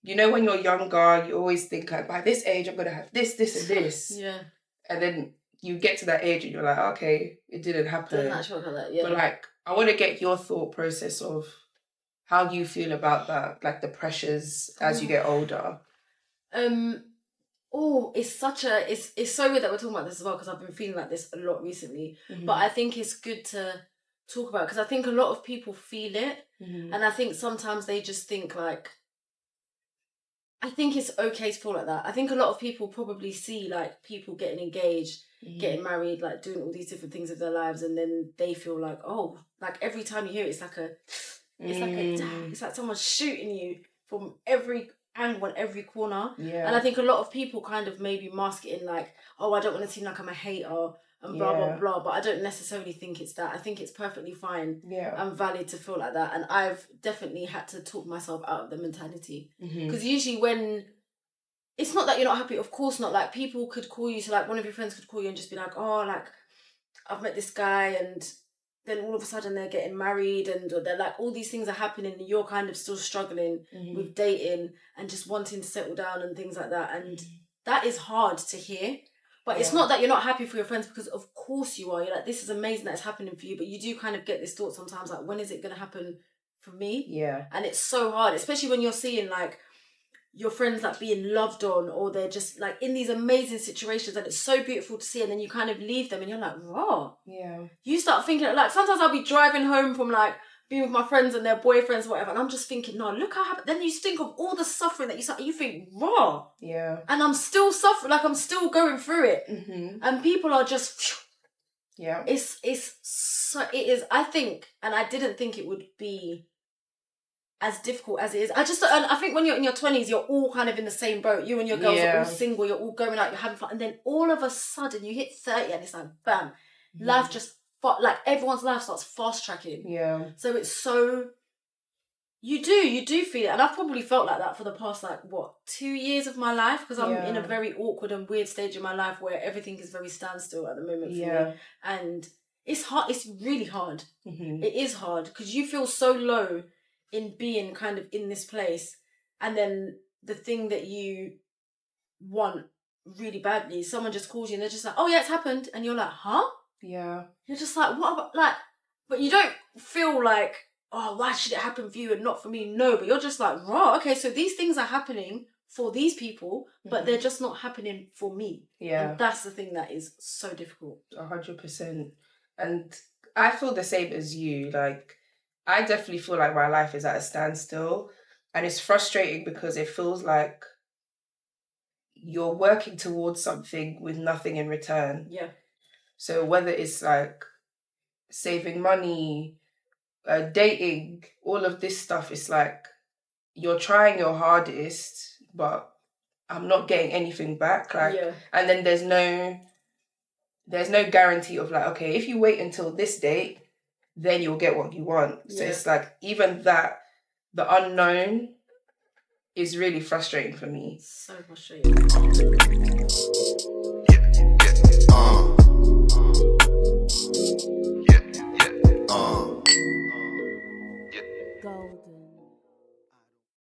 you know, when you're younger, you always think like, by this age, I'm going to have this, this, and this. Yeah. And then you get to that age and you're like, okay, it didn't happen. Didn't actually work like that, yeah. But like, I want to get your thought process of how you feel about that, like the pressures as you get older. It's so weird that we're talking about this as well, because I've been feeling like this a lot recently. Mm-hmm. But I think it's good to talk about, because I think a lot of people feel it. Mm-hmm. And I think sometimes they just think like, I think it's okay to feel like that. I think a lot of people probably see like people getting engaged, getting married, like doing all these different things of their lives, and then they feel like, oh, like every time you hear it, it's like someone's shooting you from every angle and every corner. Yeah. And I think a lot of people kind of maybe mask it in like, oh, I don't want to seem like I'm a hater and blah, blah, blah. But I don't necessarily think it's that. I think it's perfectly fine and valid to feel like that. And I've definitely had to talk myself out of the mentality. Because usually when... It's not that you're not happy, of course not. Like, people could call you, so like one of your friends could call you and just be like, oh, like, I've met this guy, and then all of a sudden they're getting married, and they're like, all these things are happening, and you're kind of still struggling with dating and just wanting to settle down and things like that. And that is hard to hear. But it's not that you're not happy for your friends, because of course you are. You're like, this is amazing that it's happening for you. But you do kind of get this thought sometimes, like, when is it going to happen for me? Yeah. And it's so hard, especially when you're seeing like your friends like being loved on, or they're just like in these amazing situations, and it's so beautiful to see, and then you kind of leave them and you're like, raw. Yeah. You start thinking, like, sometimes I'll be driving home from like being with my friends and their boyfriends, whatever, and I'm just thinking, no, look how happy. Then you think of all the suffering that you think, raw. Yeah. And I'm still suffering, like I'm still going through it. And people are just, yeah. It is, I think, and I didn't think it would be as difficult as it is. I think when you're in your 20s, you're all kind of in the same boat. You and your girls are all single, you're all going out, you're having fun. And then all of a sudden you hit 30 and it's like, bam, life just, like everyone's life starts fast tracking. Yeah. So it's so, you do feel it. And I've probably felt like that for the past, 2 years of my life, because I'm in a very awkward and weird stage in my life where everything is very standstill at the moment for me. And it's hard. It's really hard. It is hard, because you feel so low in being kind of in this place, and then the thing that you want really badly, someone just calls you and they're just like, oh yeah, it's happened, and you're like, huh? Yeah. You're just like, what about, like, but you don't feel like, oh, why should it happen for you and not for me? No, but you're just like, raw, okay, so these things are happening for these people, but they're just not happening for me. Yeah. And that's the thing that is so difficult. 100%. And I feel the same as you. Like, I definitely feel like my life is at a standstill, and it's frustrating because it feels like you're working towards something with nothing in return. Yeah. So whether it's like saving money, dating, all of this stuff, it's like you're trying your hardest, but I'm not getting anything back. Like, and then there's no guarantee of like, okay, if you wait until this date, then you'll get what you want. So it's like, even that, the unknown is really frustrating for me. So frustrating.